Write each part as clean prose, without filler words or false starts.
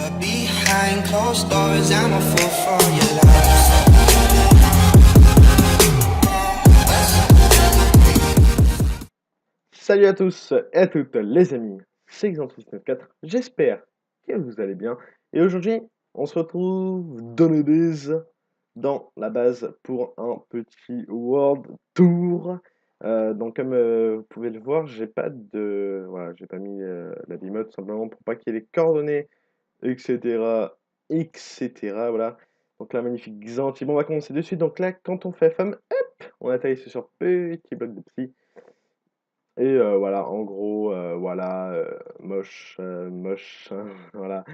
But behind closed doors, I'm a fool for your love. Salut à tous et à toutes les amis, c'est Xantus94, j'espère que vous allez bien. Et aujourd'hui, on se retrouve dans le base, dans la base pour un petit World Tour. Donc comme vous pouvez le voir, j'ai pas de... Voilà, j'ai pas mis la Bmod simplement pour pas qu'il y ait les coordonnées, etc. etc. Voilà. Donc là, magnifique Xanti. Bon, on va commencer de suite. Donc là, quand on fait femme, hop, on atterrit sur petit bloc de psy. Et voilà, en gros, voilà, moche, moche, voilà.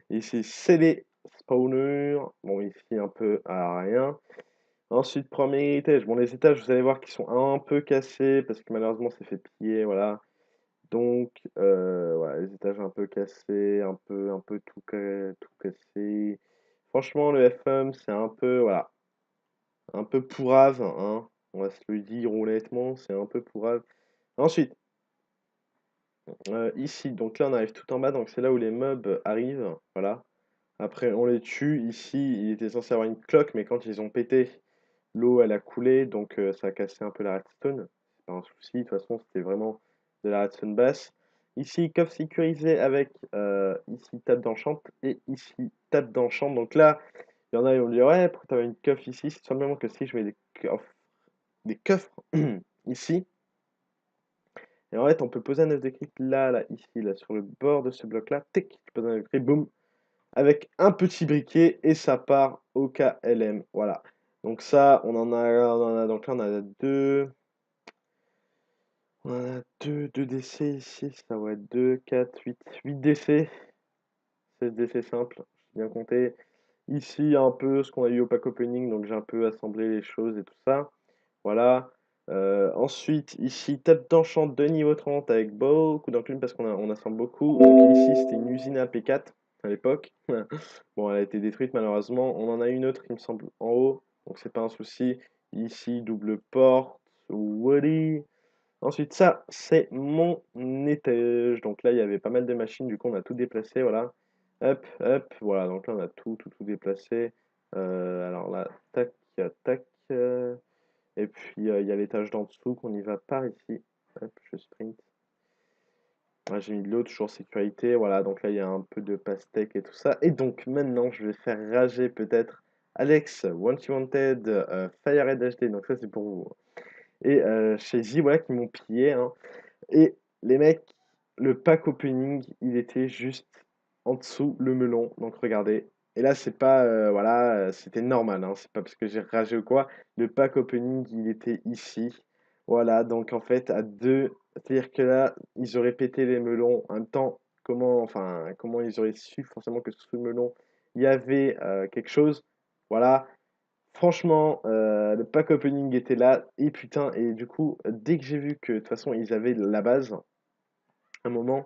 Ici, c'est les spawners. Bon, ici, un peu à rien. Ensuite, premier étage. Bon, les étages, vous allez voir qu'ils sont un peu cassés parce que malheureusement, c'est fait piller, voilà. Donc, voilà, les étages un peu cassés, un peu tout cassé. Franchement, le FM, c'est un peu, voilà, un peu pourrave, hein. On va se le dire honnêtement, c'est un peu pourrave. Ensuite, ici, donc là on arrive tout en bas, donc c'est là où les mobs arrivent, voilà. Après on les tue, ici il était censé avoir une cloque, mais quand ils ont pété, l'eau elle a coulé, donc ça a cassé un peu la redstone. C'est pas un souci, de toute façon c'était vraiment de la redstone basse. Ici, coffre sécurisé avec ici table d'enchant et ici table d'enchant. Donc là, il y en a ils vont me dire ouais, pourquoi t'avais une coffre ici? C'est simplement que si je mets des coffres ici. Et en fait, on peut poser un œuf de crit là, là, ici, là, sur le bord de ce bloc-là. Tic, je pose un œuf de crit, boum, avec un petit briquet et ça part au KLM. Voilà. Donc ça, donc là, on en a deux. On en a deux DC ici. Ça va être 2, 4, 8 DC. 16 DC simple, j'ai bien compté. Ici, un peu ce qu'on a eu au pack opening, donc j'ai un peu assemblé les choses et tout ça. Voilà. Ensuite, ici, table d'enchant de niveau 30 avec beaucoup d'enclumes parce qu'on assemble beaucoup. Donc ici, c'était une usine à P4 à l'époque. Bon, elle a été détruite malheureusement. On en a une autre, il me semble, en haut. Donc c'est pas un souci. Ici, double porte. Woody. Ensuite, ça, c'est mon étage. Donc là, il y avait pas mal de machines. Du coup, on a tout déplacé. Voilà. Hop, hop. Voilà. Donc là, on a tout déplacé. Alors là, tac, tac. Et puis, il y a l'étage d'en dessous qu'on y va par ici. Hop, je sprint. Ah, j'ai mis de l'eau, toujours sécurité. Voilà, donc là, il y a un peu de pastèque et tout ça. Et donc, maintenant, je vais faire rager peut-être Alex, Want You Wanted, Firehead HD. Donc ça, c'est pour vous. Et chez J, voilà, qui m'ont pillé, hein. Et les mecs, le pack opening, il était juste en dessous, le melon. Donc regardez. Et là, c'est pas, voilà, c'était normal, hein. C'est pas parce que j'ai ragé ou quoi. Le pack opening, il était ici. Voilà, donc en fait, à deux, c'est-à-dire que là, ils auraient pété les melons. En même temps, comment ils auraient su forcément que sous le melon, il y avait quelque chose. Voilà. Franchement, le pack opening était là. Et putain, et du coup, dès que j'ai vu que de toute façon, ils avaient la base, un moment,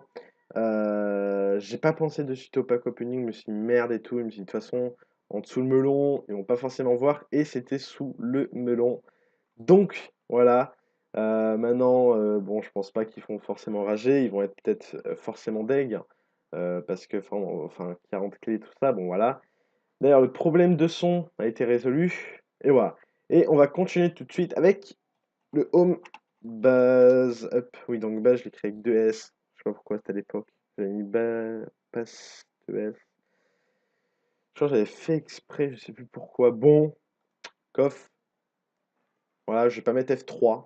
j'ai pas pensé de suite au pack opening, je me suis dit merde et tout, je me suis dit de toute façon, en dessous le melon, ils vont pas forcément voir, et c'était sous le melon. Donc voilà, maintenant, bon, je pense pas qu'ils vont forcément rager, ils vont être peut-être forcément deg, parce que, enfin, 40 clés, tout ça, bon voilà. D'ailleurs, le problème de son a été résolu, et voilà. Et on va continuer tout de suite avec le home base. Hop, oui, donc base, je l'ai créé avec 2 S. Je sais pas pourquoi c'était à l'époque. J'avais mis passe 2 S. Je crois que j'avais fait exprès, je sais plus pourquoi. Bon, coff. Voilà, je vais pas mettre F3.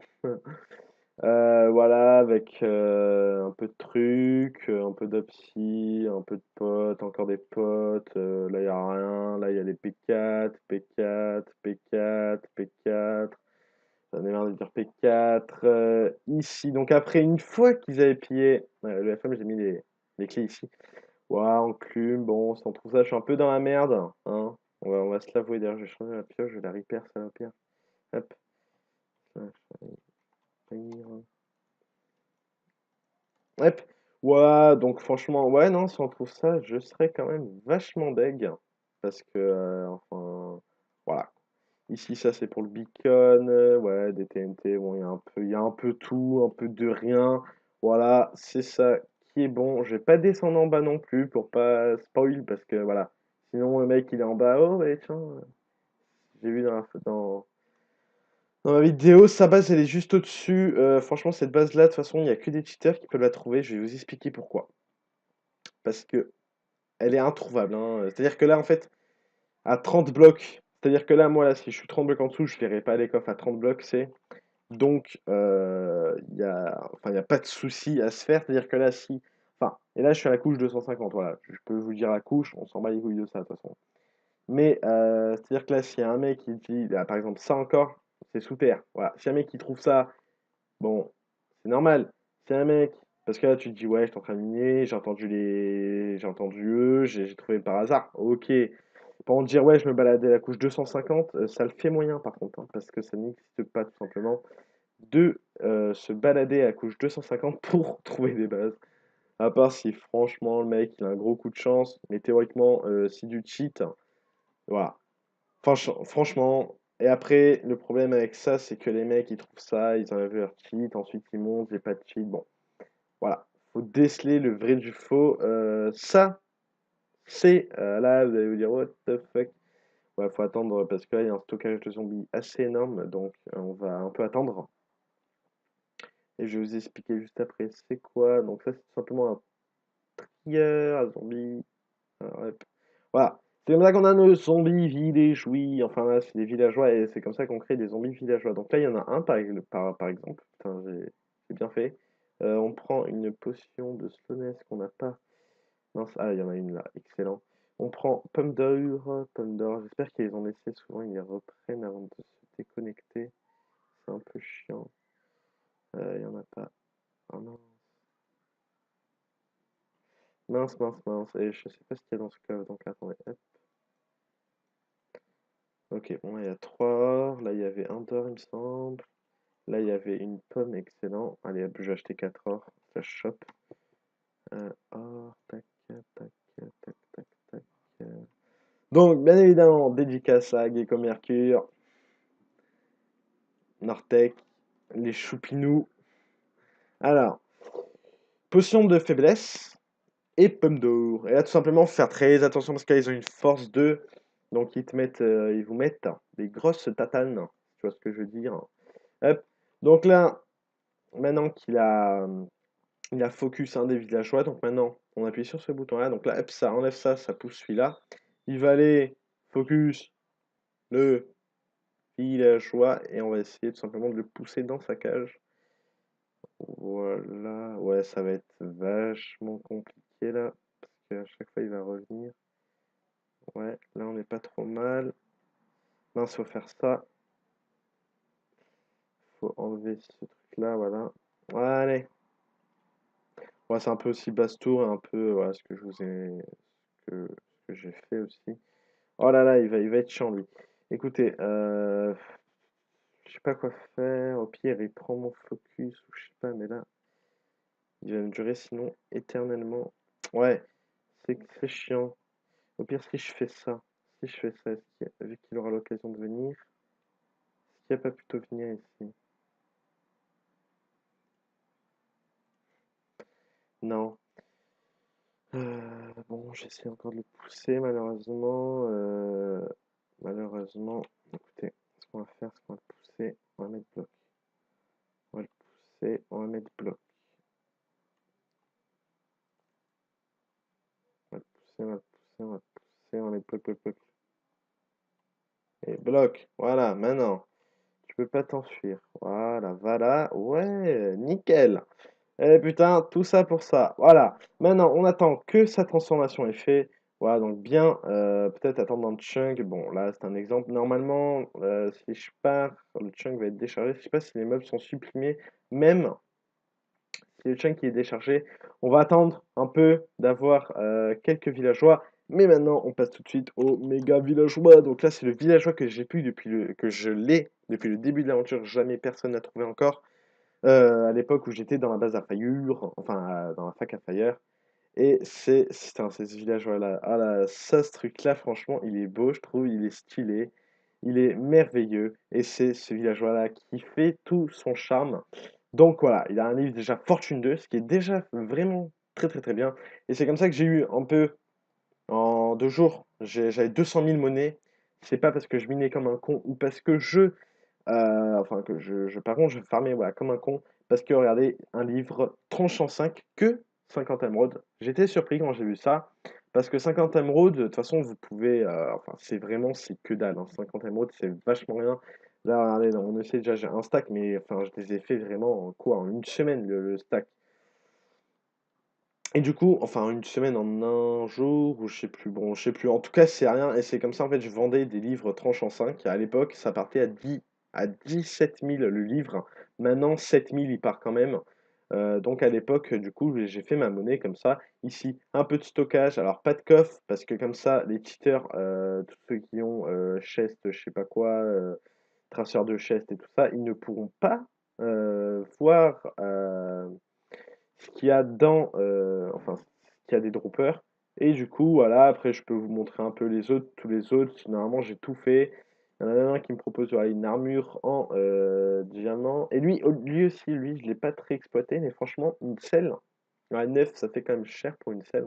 Voilà, avec un peu de trucs, un peu d'opsy, un peu de potes, encore des potes. Là, il n'y a rien. Là, il y a les P4, P4, P4, P4. J'en ai marre de dire P4. Ici, donc après, une fois qu'ils avaient pillé le FM, j'ai mis les clés ici. Ouah, enclume, bon, si on trouve ça, je suis un peu dans la merde, hein. On va se l'avouer, d'ailleurs, je vais changer la pioche, je vais la repair, ça va pire. Hop. Ça, je vais repair. Hop. Ouais, donc franchement, ouais, non, si on trouve ça, je serais quand même vachement deg. Parce que, enfin, voilà. Ici, ça, c'est pour le beacon. Ouais, des TNT. Bon, il y a un peu tout, un peu de rien. Voilà, c'est ça qui est bon. Je vais pas descendre en bas non plus pour pas spoil parce que voilà. Sinon le mec il est en bas. Oh bah tiens, j'ai vu dans ma vidéo, sa base elle est juste au-dessus. Franchement cette base là, de toute façon il y a que des cheaters qui peuvent la trouver. Je vais vous expliquer pourquoi. Parce que elle est introuvable, hein. C'est-à-dire que là en fait, à 30 blocs, c'est-à-dire que là moi là si je suis 30 blocs en dessous, je verrai pas les coffres à 30 blocs, c'est. Donc, il y a pas de souci à se faire. C'est-à-dire que là, si. Enfin, et là, je suis à la couche 250. Voilà, je peux vous dire la couche, on s'en bat les couilles de ça, de toute façon. Mais, c'est-à-dire que là, s'il y a un mec qui dit, là, par exemple, ça encore, c'est sous terre. Voilà, si un mec qui trouve ça, bon, c'est normal. Si un mec. Parce que là, tu te dis, ouais, je suis en train de miner, j'ai entendu eux, j'ai trouvé par hasard. Ok. Pour en dire, ouais, je me baladais à la couche 250, ça le fait moyen par contre, hein, parce que ça n'existe pas tout simplement de se balader à la couche 250 pour trouver des bases. À part si franchement le mec il a un gros coup de chance, mais théoriquement si du cheat, voilà. Franchement, et après le problème avec ça c'est que les mecs ils trouvent ça, ils enlèvent leur cheat, ensuite ils montent, j'ai pas de cheat, bon. Voilà, faut déceler le vrai du faux. Ça, c'est là vous allez vous dire what the fuck. Ouais, faut attendre parce que là il y a un stockage de zombies assez énorme, donc on va un peu attendre. Et je vais vous expliquer juste après c'est quoi. Donc ça c'est tout simplement un trigger à zombie. Alors, hop. Voilà. C'est comme ça qu'on a nos zombies villageois. Enfin là c'est des villageois et c'est comme ça qu'on crée des zombies villageois. Donc là il y en a un par exemple. Putain j'ai bien fait. On prend une potion de slowness qu'on n'a pas. Mince, ah il y en a une là, excellent. On prend pomme d'or, pomme d'or. J'espère qu'ils les ont laissés souvent, ils les reprennent avant de se déconnecter. C'est un peu chiant. Il y en a pas. Oh non. Mince, mince, mince. Et je sais pas ce qu'il y a dans ce coffre. Donc attendez. Hop. Ok, bon, il y a 3 ors. Là, il y avait un d'or, il me semble. Là, il y avait une pomme, excellent. Allez, hop, je vais acheter 4 ors. Ça chope. Or, tac, tac, tac, tac, tac. Donc, bien évidemment, dédicace à Gecko Mercure, Nortec, les choupinous. Alors, potion de faiblesse et pomme d'or. Et là, tout simplement, faut faire très attention parce qu'ils ont une force 2. Donc, ils vous mettent des grosses tatanes. Tu vois ce que je veux dire? Hop. Donc là, maintenant il a focus un des villageois. Donc maintenant, on appuie sur ce bouton-là. Donc là, hop, ça enlève ça, ça pousse celui-là. Il va aller focus le villageois et on va essayer tout simplement de le pousser dans sa cage. Voilà. Ouais, ça va être vachement compliqué là. Parce qu'à chaque fois, il va revenir. Ouais, là, on n'est pas trop mal. Mince, faut faire ça. Faut enlever ce truc-là, voilà. Allez. Ouais, c'est un peu aussi basse-tour et un peu voilà, ce que je vous ai ce que j'ai fait aussi. Oh là là, il va être chiant lui. Écoutez, je sais pas quoi faire. Au pire, il prend mon focus ou je sais pas, mais là, il va me durer sinon éternellement. Ouais, c'est chiant. Au pire, si je fais ça, vu qu'il aura l'occasion de venir, est-ce qu'il va pas plutôt venir ici? Non. Bon, j'essaie encore de le pousser, malheureusement. Malheureusement, écoutez, ce qu'on va faire, c'est qu'on va le pousser, on va mettre bloc. On va le pousser, on va mettre bloc. On va le pousser, on va le pousser, on va le pousser, on va mettre bloc, bloc, bloc. Et bloc, voilà, maintenant, tu peux pas t'enfuir. Voilà, voilà, ouais, nickel. Eh putain, tout ça pour ça. Voilà. Maintenant, on attend que sa transformation est faite. Voilà, donc bien, peut-être attendre dans le chunk. Bon, là, c'est un exemple. Normalement, si je pars, le chunk va être déchargé. Je sais pas si les meubles sont supprimés. Même si le chunk est déchargé, on va attendre un peu d'avoir quelques villageois. Mais maintenant, on passe tout de suite au méga villageois. Donc là, c'est le villageois que j'ai pu que je l'ai depuis le début de l'aventure. Jamais personne n'a trouvé encore. À l'époque où j'étais dans la base à Fayure, enfin dans la fac à Fayeur. Et c'est ce villageois-là. Ah là, ça, ce truc-là, franchement, il est beau, je trouve, il est stylé, il est merveilleux. Et c'est ce villageois-là qui fait tout son charme. Donc voilà, il a un livre déjà Fortune 2, ce qui est déjà vraiment très très très bien. Et c'est comme ça que j'ai eu un peu, en 2 jours, j'avais 200 000 monnaies. C'est pas parce que je minais comme un con ou parce que enfin que par contre, je farmais voilà, comme un con. Parce que regardez, un livre tranche en 5 que 50 émeraudes. J'étais surpris quand j'ai vu ça. Parce que 50 émeraudes, de toute façon, vous pouvez. Enfin, c'est que dalle, hein. 50 émeraudes, c'est vachement rien. Là, regardez, dans mon essai, déjà, j'ai un stack, mais enfin, je les ai fait vraiment en quoi? En une semaine, le stack. Et du coup, enfin, une semaine en un jour, ou je sais plus, bon, je sais plus. En tout cas, c'est rien. Et c'est comme ça, en fait, je vendais des livres tranches en 5. À l'époque, ça partait à 17 000 le livre. Maintenant, 7 000 il part quand même. Donc, à l'époque, du coup, j'ai fait ma monnaie comme ça. Ici, un peu de stockage. Alors, pas de coffre, parce que comme ça, les cheaters, tous ceux qui ont chest, je sais pas quoi, traceur de chest et tout ça, ils ne pourront pas voir. Ce qu'il y a dans, enfin, ce qu'il y a des droppers. Et du coup, voilà, après, je peux vous montrer un peu les autres, tous les autres. Normalement, j'ai tout fait. Il y en a un qui me propose voilà, une armure en diamant. Et lui aussi, lui, je l'ai pas très exploité, mais franchement, une selle. Ouais, 9, ça fait quand même cher pour une selle.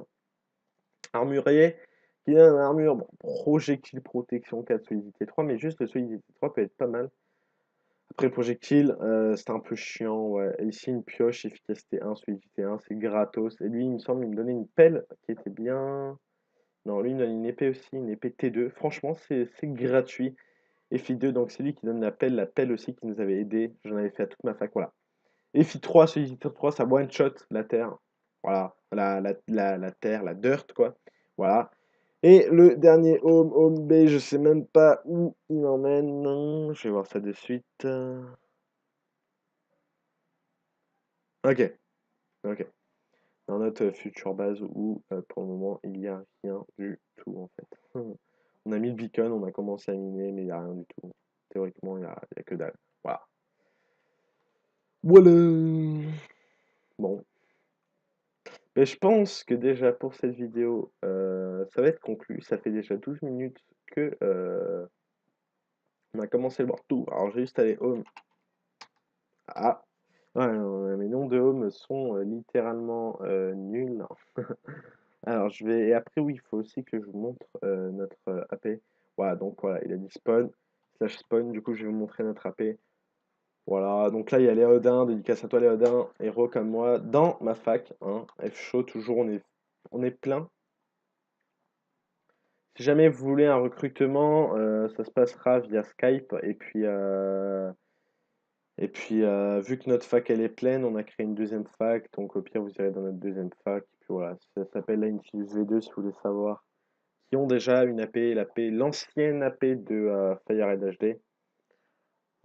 Armurier, qui a une armure, bon, projectile protection 4 solidité 3, mais juste le solidité 3 peut être pas mal. Après, projectile, c'était un peu chiant, ouais. Et ici, une pioche, efficacité 1, solidité 1, c'est gratos. Et lui, il me semble, il me donnait une pelle qui était bien. Non, lui, il me donne une épée aussi, une épée T2. Franchement, c'est gratuit. Et FI2, donc c'est lui qui donne la pelle aussi qui nous avait aidé. J'en avais fait à toute ma fac, voilà. Et FI3, solidité 3, ça one-shot la terre. Voilà, la terre, la dirt, quoi. Voilà. Et le dernier home B, je sais même pas où il m'emmène. Non, je vais voir ça de suite. Ok, ok. Dans notre future base où pour le moment il n'y a rien du tout en fait. On a mis le beacon, on a commencé à miner, mais il n'y a rien du tout. Théoriquement, il y a que dalle. Voilà. Voilà. Bon. Mais je pense que déjà pour cette vidéo, ça va être conclu. Ça fait déjà 12 minutes que on a commencé le board tout. Alors j'ai juste allé home. Ah. Ouais, non, mes noms de home sont littéralement nuls. Alors, et après, oui, il faut aussi que je vous montre notre AP. Voilà, donc voilà, il a dit spawn, slash spawn. Du coup, je vais vous montrer notre AP. Voilà, donc là, il y a Léodin, dédicace à toi, Léodin, héros comme moi, dans ma fac. Hein, F chaud, toujours, on est plein. Si jamais vous voulez un recrutement, ça se passera via Skype. Et puis, vu que notre fac elle est pleine, on a créé une deuxième fac. Donc, au pire, vous irez dans notre deuxième fac. Et puis voilà, ça s'appelle la Infinity V2 si vous voulez savoir. Qui ont déjà une AP, l'ancienne AP de FireRed HD.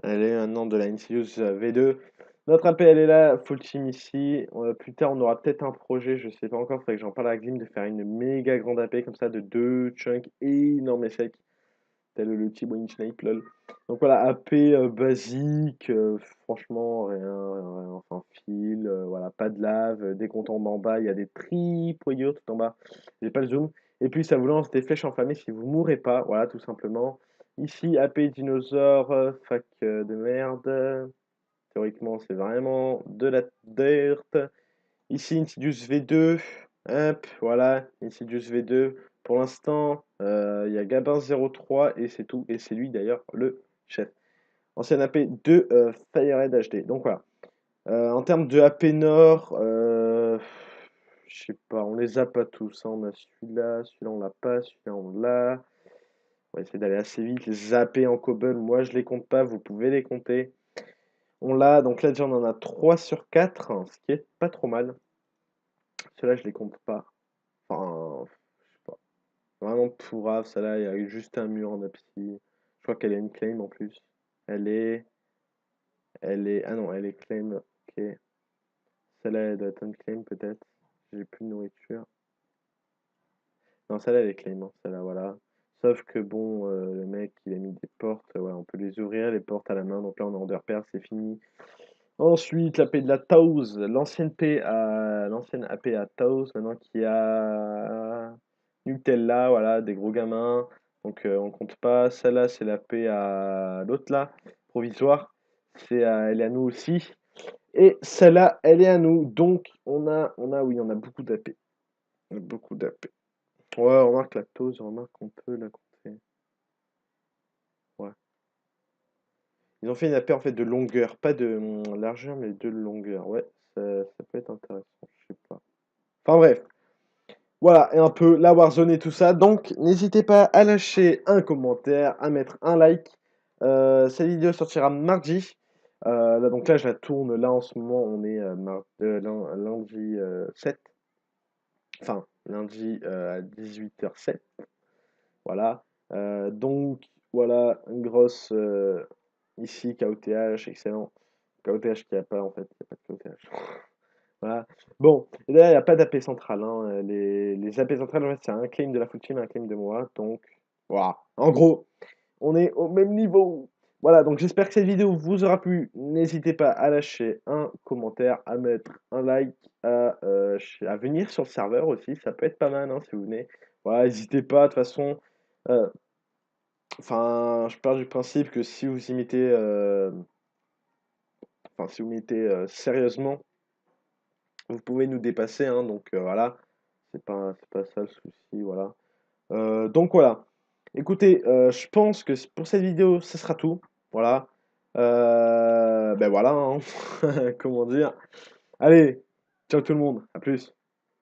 Elle est maintenant de la Insidious V2. Notre AP, elle est là, full team ici. Plus tard, on aura peut-être un projet, je sais pas encore, faudrait que j'en parle à Glim, de faire une méga grande AP comme ça, de 2 chunks énormes et secs, tel le T-Bone Snipe, lol. Donc voilà, AP basique, franchement, rien, enfin fil, voilà, pas de lave. Dès qu'on tombe en bas, il y a des tripoyaux tout en bas. J'ai pas le zoom. Et puis ça vous lance des flèches enflammées si vous mourrez pas, voilà, tout simplement. Ici, AP dinosaure, fac de merde. Théoriquement, c'est vraiment de la dirt. Ici, Insidious V2. Hop, voilà, Insidious V2. Pour l'instant, il y a Gabin03 et c'est tout. Et c'est lui d'ailleurs le chef. Ancien AP de Firehead HD. Donc voilà. En termes de AP Nord, je sais pas, on les a pas tous, hein. On a celui-là on l'a pas, celui-là on l'a. On va essayer d'aller assez vite. Les AP en cobble, moi je les compte pas, vous pouvez les compter. On l'a, donc là déjà on en a 3 sur 4, hein, ce qui est pas trop mal. Ceux-là je les compte pas. Enfin, je sais pas. Vraiment pourrave, celle-là, il y a eu juste un mur en apsy. Je crois qu'elle est une claim en plus. Elle est. Ah non, elle est claim. Ok. Celle-là, elle doit être un claim peut-être. J'ai plus de nourriture. Non, celle-là, elle est claim, hein, celle-là, voilà. Sauf que bon, le mec, il a mis des portes. Ouais, on peut les ouvrir, les portes à la main. Donc là, on est en underpair, c'est fini. Ensuite, la paix de la Taos, l'ancienne AP à Taos, maintenant qui a Nutella, voilà, des gros gamins. Donc on compte pas. Celle-là, c'est la paix à l'autre là, provisoire. Elle est à nous aussi. Et celle-là, elle est à nous. Donc, oui, on a beaucoup d'AP. Beaucoup d'AP. Ouais, remarque remarque qu'on peut la compter. Ouais. Ils ont fait une AP en fait de longueur, pas de largeur, mais de longueur. Ouais, ça peut être intéressant, je sais pas. Enfin bref, voilà, et un peu la Warzone et tout ça. Donc, n'hésitez pas à lâcher un commentaire, à mettre un like. Cette vidéo sortira mardi. Là, donc là, je la tourne. Là, en ce moment, on est lundi 7. Enfin, lundi à 18h07. Voilà. Donc, voilà, une grosse ici, KOTH, excellent. KOTH qui a pas, en fait, il n'y a pas de KOTH. Voilà. Bon, et là, il n'y a pas d'AP centrale, hein. Les AP centrales, en fait, c'est un claim de la full team et un claim de moi. Donc, voilà. En gros, on est au même niveau. Voilà, donc j'espère que cette vidéo vous aura plu. N'hésitez pas à lâcher un commentaire, à mettre un like, à venir sur le serveur aussi. Ça peut être pas mal, hein, si vous venez. Voilà, n'hésitez pas. De toute façon, euh, enfin, je pars du principe que si vous imitez, enfin, si vous mettez sérieusement, vous pouvez nous dépasser, hein, donc voilà, c'est pas ça le souci, voilà. Donc voilà. Écoutez, je pense que pour cette vidéo, ce sera tout. Voilà. Ben voilà, hein. Comment dire. Allez, ciao tout le monde, à plus.